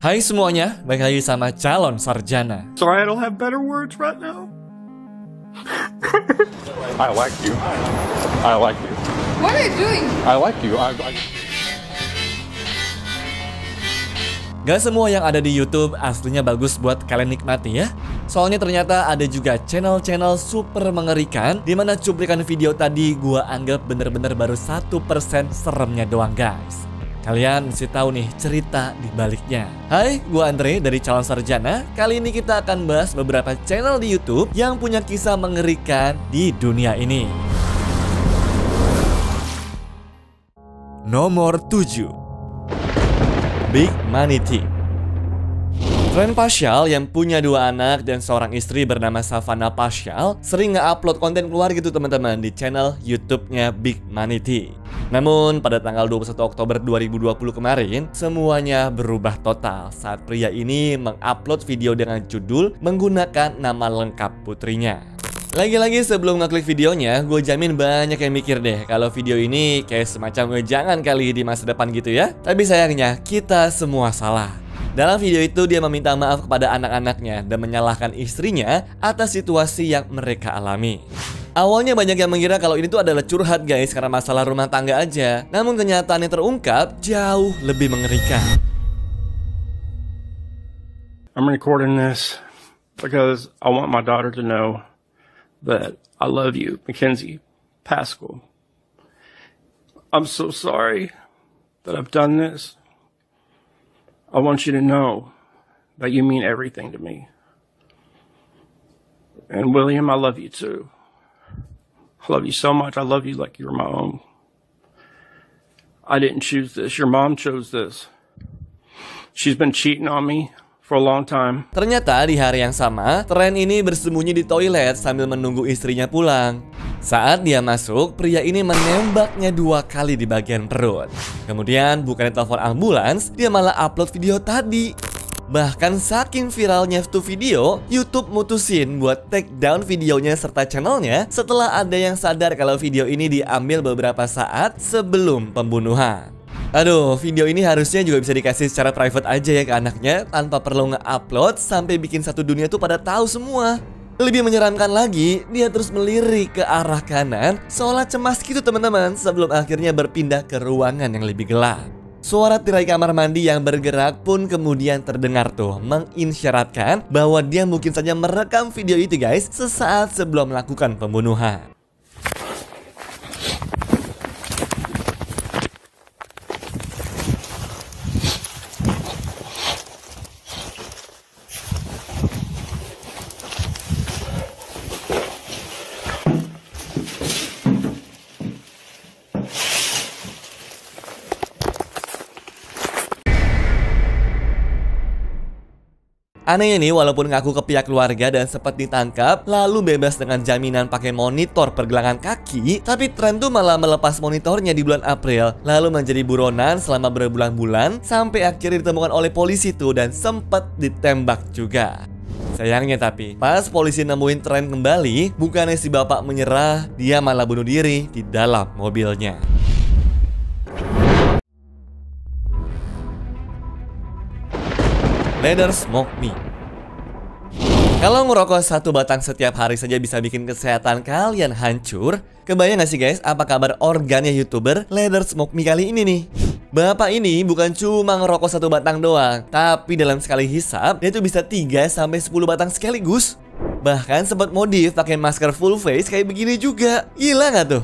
Hai semuanya, balik lagi sama Calon Sarjana. So I don't have better words right now. I like you. I like you. What are you doing? I like you. Gak semua yang ada di YouTube aslinya bagus buat kalian nikmati ya. Soalnya ternyata ada juga channel-channel super mengerikan dimana cuplikan video tadi gua anggap bener-bener baru 1% seremnya doang guys. Kalian mesti tahu nih cerita di baliknya. Hai, gua Andre dari Calon Sarjana. Kali ini kita akan bahas beberapa channel di YouTube yang punya kisah mengerikan di dunia ini. Nomor 7, Big Money T. Tren Paschal yang punya 2 anak dan seorang istri bernama Savannah Paschal sering nge-upload konten keluar gitu teman-teman di channel YouTube-nya Big Money T. Namun pada tanggal 21 Oktober 2020 kemarin, semuanya berubah total saat pria ini mengupload video dengan judul menggunakan nama lengkap putrinya. Lagi-lagi sebelum ngeklik videonya, gue jamin banyak yang mikir deh kalau video ini kayak semacam jangan kali di masa depan gitu ya. Tapi sayangnya kita semua salah. Dalam video itu dia meminta maaf kepada anak-anaknya dan menyalahkan istrinya atas situasi yang mereka alami. Awalnya banyak yang mengira kalau ini tuh adalah curhat guys karena masalah rumah tangga aja. Namun kenyataan yang terungkap jauh lebih mengerikan. I'm recording this because I want my daughter to know that I love you, Mackenzie Pascal. I'm so sorry that I've done this. I want you to know that you mean everything to me. And William, I love you too. I love you so much. I love you like you're my own. I didn't choose this. Your mom chose this. She's been cheating on me for a long time. Ternyata di hari yang sama, tren ini bersembunyi di toilet sambil menunggu istrinya pulang. Saat dia masuk, pria ini menembaknya 2 kali di bagian perut. Kemudian bukannya telepon ambulans, dia malah upload video tadi. Bahkan saking viralnya tuh video, YouTube mutusin buat take down videonya serta channelnya setelah ada yang sadar kalau video ini diambil beberapa saat sebelum pembunuhan. Aduh, video ini harusnya juga bisa dikasih secara private aja ya ke anaknya tanpa perlu nge-upload sampai bikin satu dunia tuh pada tahu semua. Lebih menyeramkan lagi, dia terus melirik ke arah kanan seolah cemas gitu teman-teman sebelum akhirnya berpindah ke ruangan yang lebih gelap. Suara tirai kamar mandi yang bergerak pun kemudian terdengar tuh mengisyaratkan bahwa dia mungkin saja merekam video itu guys sesaat sebelum melakukan pembunuhan. Anehnya nih, walaupun ngaku ke pihak keluarga dan sempat ditangkap, lalu bebas dengan jaminan pakai monitor pergelangan kaki, tapi tren tuh malah melepas monitornya di bulan April, lalu menjadi buronan selama berbulan-bulan, sampai akhirnya ditemukan oleh polisi tuh dan sempat ditembak juga. Sayangnya tapi, pas polisi nemuin tren kembali, bukannya si bapak menyerah, dia malah bunuh diri di dalam mobilnya. Leather Smoke Me. Kalau ngerokok 1 batang setiap hari saja bisa bikin kesehatan kalian hancur, kebayang gak sih guys apa kabar organnya YouTuber Leather Smoke Me kali ini nih? Bapak ini bukan cuma ngerokok 1 batang doang, tapi dalam sekali hisap dia tuh bisa 3-10 batang sekaligus. Bahkan sempat modif pakai masker full face kayak begini juga. Gila gak tuh?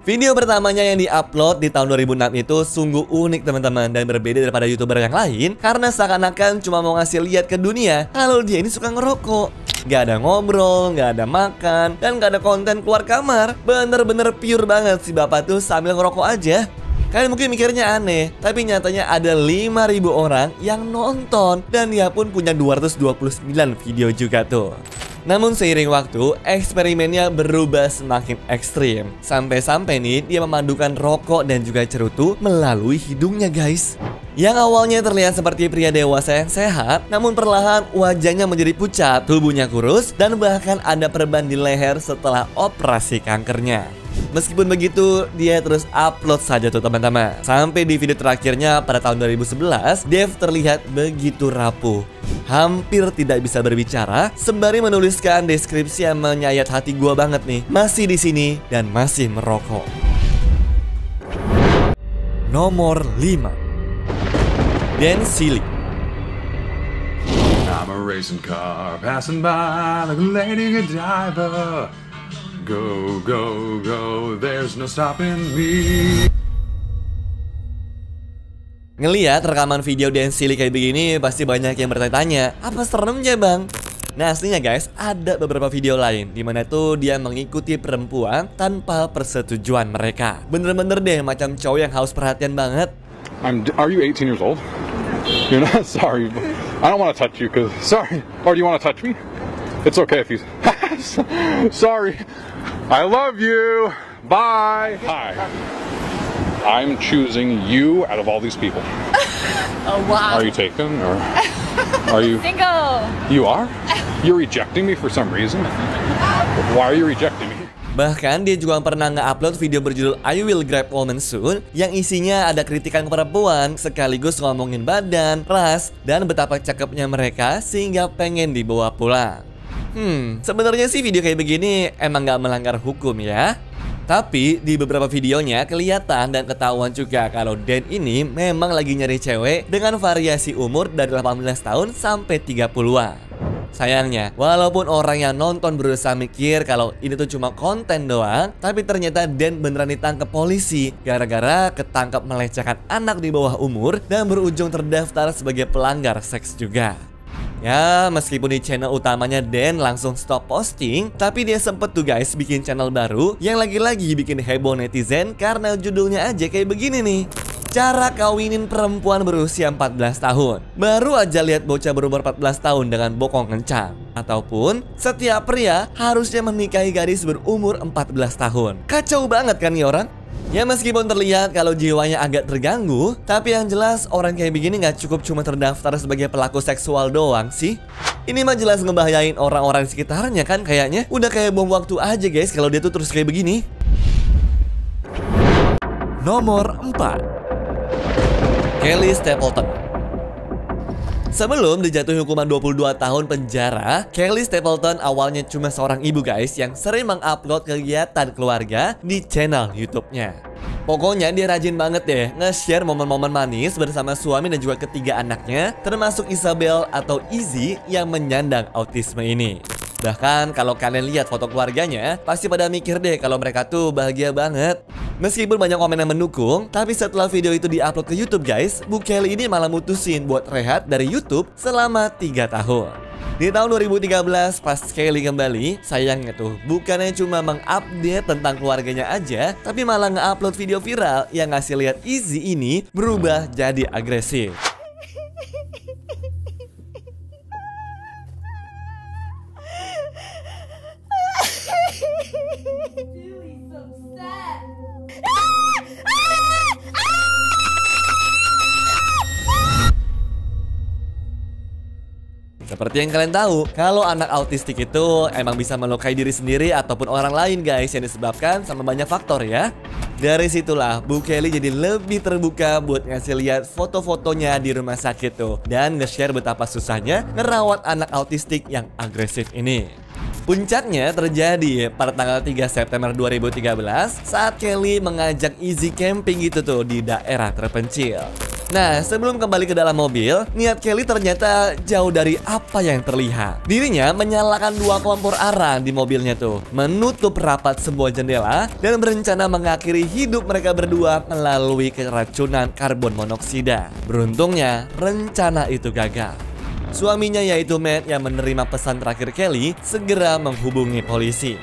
Video pertamanya yang diupload di tahun 2006 itu sungguh unik teman-teman dan berbeda daripada YouTuber yang lain karena seakan-akan cuma mau ngasih lihat ke dunia kalau dia ini suka ngerokok. Gak ada ngobrol, gak ada makan, dan gak ada konten keluar kamar. Bener-bener pure banget si bapak tuh sambil ngerokok aja. Kalian mungkin mikirnya aneh, tapi nyatanya ada 5.000 orang yang nonton dan dia pun punya 229 video juga tuh. Namun seiring waktu, eksperimennya berubah semakin ekstrim. Sampai-sampai nih dia memadukan rokok dan juga cerutu melalui hidungnya guys. Yang awalnya terlihat seperti pria dewasa yang sehat, namun perlahan wajahnya menjadi pucat, tubuhnya kurus, dan bahkan ada perban di leher setelah operasi kankernya. Meskipun begitu, dia terus upload saja tuh teman-teman. Sampai di video terakhirnya pada tahun 2011, Dev terlihat begitu rapuh, hampir tidak bisa berbicara, sembari menuliskan deskripsi yang menyayat hati gua banget nih. Masih di sini dan masih merokok. Nomor 5. Dan Silly. I'm a racing car passing by like a Lady Godiva. Go, go, go, there's no stopping me. Ngeliat rekaman video Dan Silly kayak begini, pasti banyak yang bertanya-tanya, apa seremnya bang? Nah aslinya guys, ada beberapa video lain dimana tuh dia mengikuti perempuan tanpa persetujuan mereka. Bener-bener deh macam cowok yang haus perhatian banget. Are you 18 years old? You're not? Sorry. I don't want to touch you because... Sorry. Or do you want to touch me? It's okay if you... Sorry. I love you. Bye. Hi. I'm choosing you out of all these people. Oh, wow. Are you taken or are you... Single. You are? You're rejecting me for some reason? Why are you rejecting me? Bahkan dia juga pernah nge-upload video berjudul I Will Grab Woman Soon yang isinya ada kritikan ke perempuan sekaligus ngomongin badan, ras, dan betapa cakepnya mereka sehingga pengen dibawa pulang. Sebenarnya sih video kayak begini emang gak melanggar hukum ya. Tapi di beberapa videonya kelihatan dan ketahuan juga kalau Dan ini memang lagi nyari cewek dengan variasi umur dari 18 tahun sampai 30-an. Sayangnya, walaupun orang yang nonton berusaha mikir kalau ini tuh cuma konten doang, tapi ternyata Dan beneran ditangkap polisi gara-gara ketangkap melecehkan anak di bawah umur dan berujung terdaftar sebagai pelanggar seks juga. Ya, meskipun di channel utamanya Dan langsung stop posting, tapi dia sempet tuh guys bikin channel baru yang lagi-lagi bikin heboh netizen karena judulnya aja kayak begini nih. Cara kawinin perempuan berusia 14 tahun. Baru aja lihat bocah berumur 14 tahun dengan bokong kencang. Ataupun setiap pria harusnya menikahi gadis berumur 14 tahun. Kacau banget kan nih orang? Ya meskipun terlihat kalau jiwanya agak terganggu, tapi yang jelas orang kayak begini gak cukup cuma terdaftar sebagai pelaku seksual doang sih. Ini mah jelas ngebahayain orang-orang di sekitarnya kan kayaknya. Udah kayak bom waktu aja guys kalau dia tuh terus kayak begini. Nomor 4. Kelly Stapleton. Sebelum dijatuhi hukuman 22 tahun penjara, Kelly Stapleton awalnya cuma seorang ibu guys yang sering mengupload kegiatan keluarga di channel YouTube-nya. Pokoknya dia rajin banget deh nge-share momen-momen manis bersama suami dan juga ketiga anaknya, termasuk Isabel atau Izzy yang menyandang autisme ini. Bahkan kalau kalian lihat foto keluarganya, pasti pada mikir deh kalau mereka tuh bahagia banget. Meskipun banyak komen yang mendukung, tapi setelah video itu diupload ke YouTube guys, Bu Kelly ini malah mutusin buat rehat dari YouTube selama 3 tahun. Di tahun 2013 pas Kelly kembali, sayangnya tuh bukannya cuma mengupdate tentang keluarganya aja, tapi malah nge-upload video viral yang ngasih lihat Izzy ini berubah jadi agresif. Seperti yang kalian tahu, kalau anak autistik itu emang bisa melukai diri sendiri ataupun orang lain guys, yang disebabkan sama banyak faktor ya. Dari situlah Bu Kelly jadi lebih terbuka buat ngasih lihat foto-fotonya di rumah sakit tuh, dan nge-share betapa susahnya ngerawat anak autistik yang agresif ini. Puncaknya terjadi pada tanggal 3 September 2013 saat Kelly mengajak Izzy camping gitu tuh di daerah terpencil. Nah, sebelum kembali ke dalam mobil, niat Kelly ternyata jauh dari apa yang terlihat. Dirinya menyalakan 2 kompor arang di mobilnya tuh, menutup rapat sebuah jendela, dan berencana mengakhiri hidup mereka berdua melalui keracunan karbon monoksida. Beruntungnya, rencana itu gagal. Suaminya yaitu Matt yang menerima pesan terakhir Kelly segera menghubungi polisi.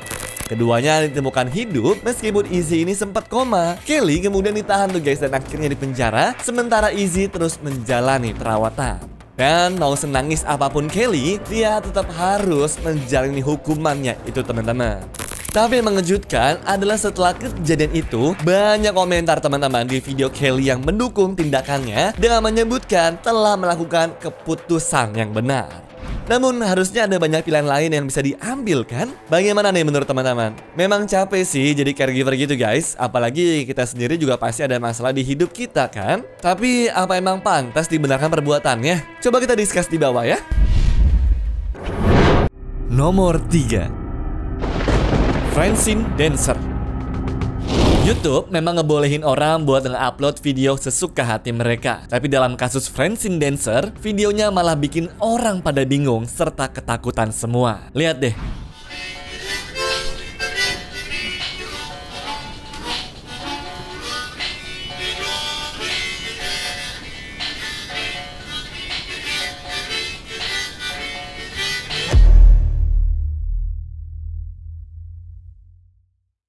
Keduanya ditemukan hidup meskipun Izzy ini sempat koma. Kelly kemudian ditahan tuh guys dan akhirnya dipenjara, sementara Izzy terus menjalani perawatan. Dan mau senangis apapun Kelly, dia tetap harus menjalani hukumannya itu teman-teman. Tapi yang mengejutkan adalah setelah kejadian itu, banyak komentar teman-teman di video Kelly yang mendukung tindakannya dengan menyebutkan telah melakukan keputusan yang benar. Namun harusnya ada banyak pilihan lain yang bisa diambil kan? Bagaimana nih menurut teman-teman? Memang capek sih jadi caregiver gitu guys. Apalagi kita sendiri juga pasti ada masalah di hidup kita kan? Tapi apa emang pantas dibenarkan perbuatannya? Coba kita discuss di bawah ya. Nomor 3, Francine Dancer. YouTube memang ngebolehin orang buat nge-upload video sesuka hati mereka. Tapi dalam kasus Francine Dancer, videonya malah bikin orang pada bingung serta ketakutan semua. Lihat deh.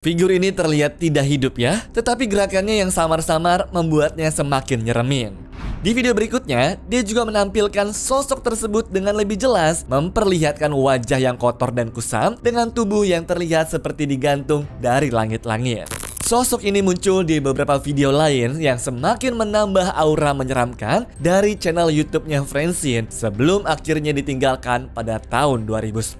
Figur ini terlihat tidak hidup ya, tetapi gerakannya yang samar-samar membuatnya semakin nyeremin. Di video berikutnya, dia juga menampilkan sosok tersebut dengan lebih jelas, memperlihatkan wajah yang kotor dan kusam dengan tubuh yang terlihat seperti digantung dari langit-langit. Sosok ini muncul di beberapa video lain yang semakin menambah aura menyeramkan dari channel YouTube-nya Francine sebelum akhirnya ditinggalkan pada tahun 2010.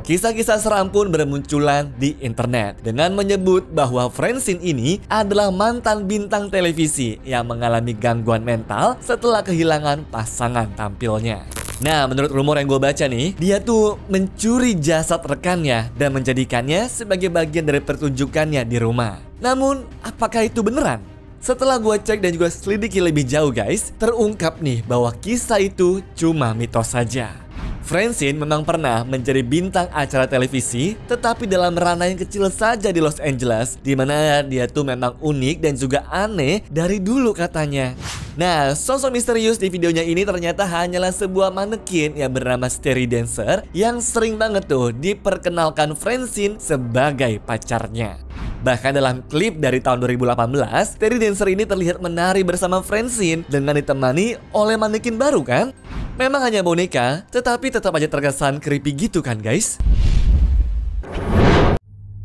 Kisah-kisah seram pun bermunculan di internet dengan menyebut bahwa Francine ini adalah mantan bintang televisi yang mengalami gangguan mental setelah kehilangan pasangan tampilnya. Nah, menurut rumor yang gue baca nih, dia tuh mencuri jasad rekannya dan menjadikannya sebagai bagian dari pertunjukannya di rumah. Namun, apakah itu beneran? Setelah gue cek dan juga selidiki lebih jauh guys, terungkap nih bahwa kisah itu cuma mitos saja. Francine memang pernah menjadi bintang acara televisi, tetapi dalam ranah yang kecil saja di Los Angeles, di mana dia tuh memang unik dan juga aneh dari dulu katanya. Nah, sosok misterius di videonya ini ternyata hanyalah sebuah manekin yang bernama Terry Dancer yang sering banget tuh diperkenalkan Francine sebagai pacarnya. Bahkan dalam klip dari tahun 2018, Terry Dancer ini terlihat menari bersama Francine dengan ditemani oleh manekin baru kan? Memang hanya boneka, tetapi tetap aja terkesan creepy gitu kan guys?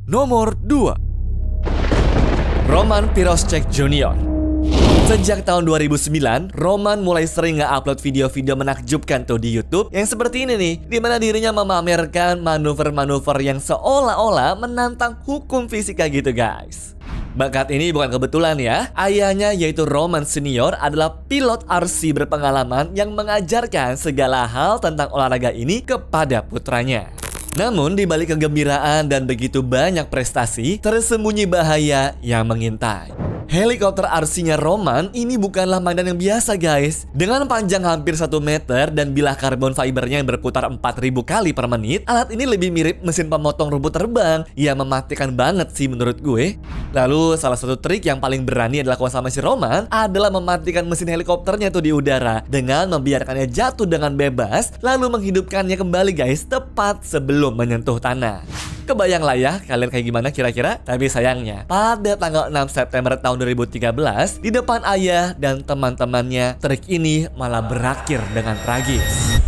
Nomor 2, Roman Piroshchek Jr. Sejak tahun 2009, Roman mulai sering nge-upload video-video menakjubkan tuh di YouTube yang seperti ini nih, dimana dirinya memamerkan manuver-manuver yang seolah-olah menantang hukum fisika gitu guys. Bakat ini bukan kebetulan ya. Ayahnya yaitu Roman Senior adalah pilot RC berpengalaman yang mengajarkan segala hal tentang olahraga ini kepada putranya. Namun di balik kegembiraan dan begitu banyak prestasi, tersembunyi bahaya yang mengintai. Helikopter RC-nya Roman ini bukanlah mainan yang biasa guys. Dengan panjang hampir 1 meter dan bilah karbon fibernya yang berputar 4.000 kali per menit, alat ini lebih mirip mesin pemotong rumput terbang. Ya mematikan banget sih menurut gue. Lalu salah satu trik yang paling berani adalah sama si Roman adalah mematikan mesin helikopternya tuh di udara dengan membiarkannya jatuh dengan bebas, lalu menghidupkannya kembali guys tepat sebelum menyentuh tanah. Kebayang lah ya kalian kayak gimana kira-kira? Tapi sayangnya pada tanggal 6 September tahun 2013 di depan ayah dan teman-temannya, trik ini malah berakhir dengan tragis.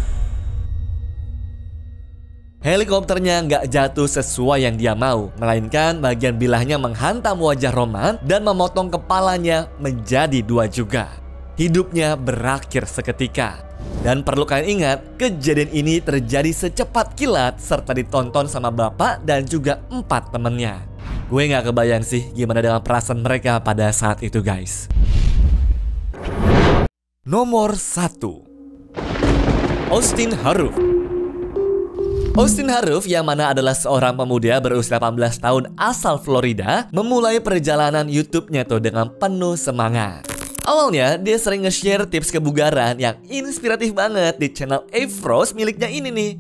Helikopternya nggak jatuh sesuai yang dia mau, melainkan bagian bilahnya menghantam wajah Roman dan memotong kepalanya menjadi 2 juga. Hidupnya berakhir seketika. Dan perlu kalian ingat, kejadian ini terjadi secepat kilat serta ditonton sama bapak dan juga 4 temennya. Gue nggak kebayang sih gimana dengan perasaan mereka pada saat itu guys. Nomor 1, Austin Haruf. Austin Haruf yang mana adalah seorang pemuda berusia 18 tahun asal Florida, memulai perjalanan YouTube-nya tuh dengan penuh semangat. Awalnya dia sering nge-share tips kebugaran yang inspiratif banget di channel Afros miliknya ini nih.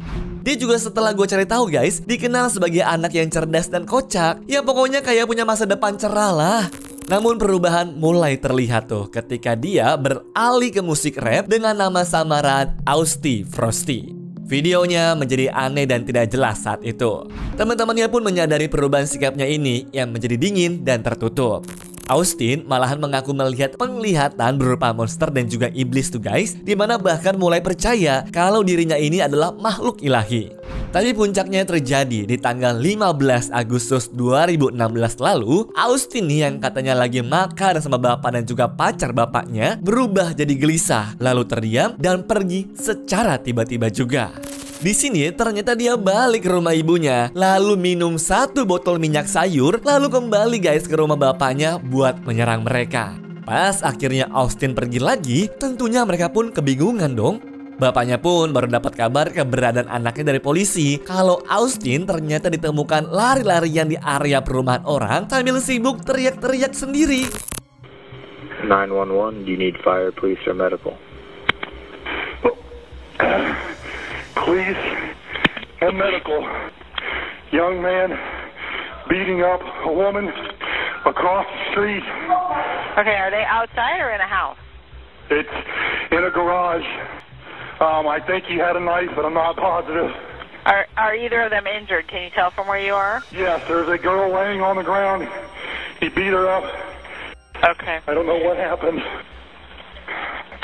Dia juga setelah gue cari tahu guys, dikenal sebagai anak yang cerdas dan kocak. Ya pokoknya kayak punya masa depan cerah lah. Namun perubahan mulai terlihat tuh ketika dia beralih ke musik rap dengan nama samaran Austin Frosty. Videonya menjadi aneh dan tidak jelas saat itu. Teman-temannya pun menyadari perubahan sikapnya ini yang menjadi dingin dan tertutup. Austin malahan mengaku melihat penglihatan berupa monster dan juga iblis tuh guys, dimana bahkan mulai percaya kalau dirinya ini adalah makhluk ilahi. Tapi puncaknya terjadi di tanggal 15 Agustus 2016 lalu. Austin nih yang katanya lagi makan sama bapak dan juga pacar bapaknya berubah jadi gelisah, lalu terdiam dan pergi secara tiba-tiba juga. Di sini ternyata dia balik ke rumah ibunya, lalu minum 1 botol minyak sayur, lalu kembali guys ke rumah bapaknya buat menyerang mereka. Pas akhirnya Austin pergi lagi, tentunya mereka pun kebingungan dong. Bapaknya pun baru dapat kabar keberadaan anaknya dari polisi kalau Austin ternyata ditemukan lari-larian di area perumahan orang sambil sibuk teriak-teriak sendiri. 911, do you need fire, police, or medical? Please, and medical. Young man beating up a woman across the street. Okay, are they outside or in a house? It's in a garage. I think he had a knife, but I'm not positive. Are either of them injured? Can you tell from where you are? Yes, there's a girl laying on the ground. He beat her up. Okay. I don't know what happened.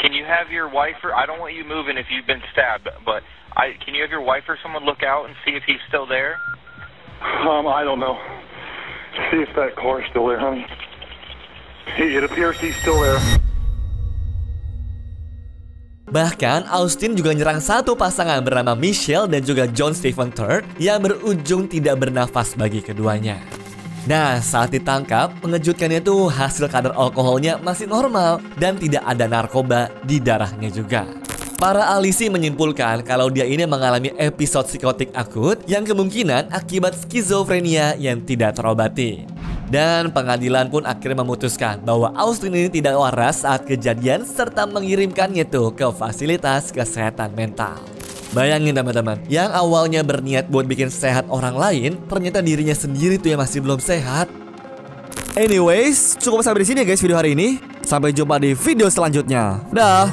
Can you have your wife or I don't want you moving if you've been stabbed, but can you have your wife or someone look out and see if he's still there? I don't know. See if that car's still there, honey. It appears he's still there. Bahkan Austin juga nyerang satu pasangan bernama Michelle dan juga John Stephen III yang berujung tidak bernafas bagi keduanya. Nah, saat ditangkap, mengejutkannya tuh hasil kadar alkoholnya masih normal dan tidak ada narkoba di darahnya juga. Para ahli sih menyimpulkan kalau dia ini mengalami episode psikotik akut yang kemungkinan akibat skizofrenia yang tidak terobati. Dan pengadilan pun akhirnya memutuskan bahwa Austin ini tidak waras saat kejadian serta mengirimkannya tuh ke fasilitas kesehatan mental. Bayangin teman-teman, yang awalnya berniat buat bikin sehat orang lain, ternyata dirinya sendiri tuh yang masih belum sehat. Anyways, cukup sampai di sini ya guys video hari ini. Sampai jumpa di video selanjutnya. Dah.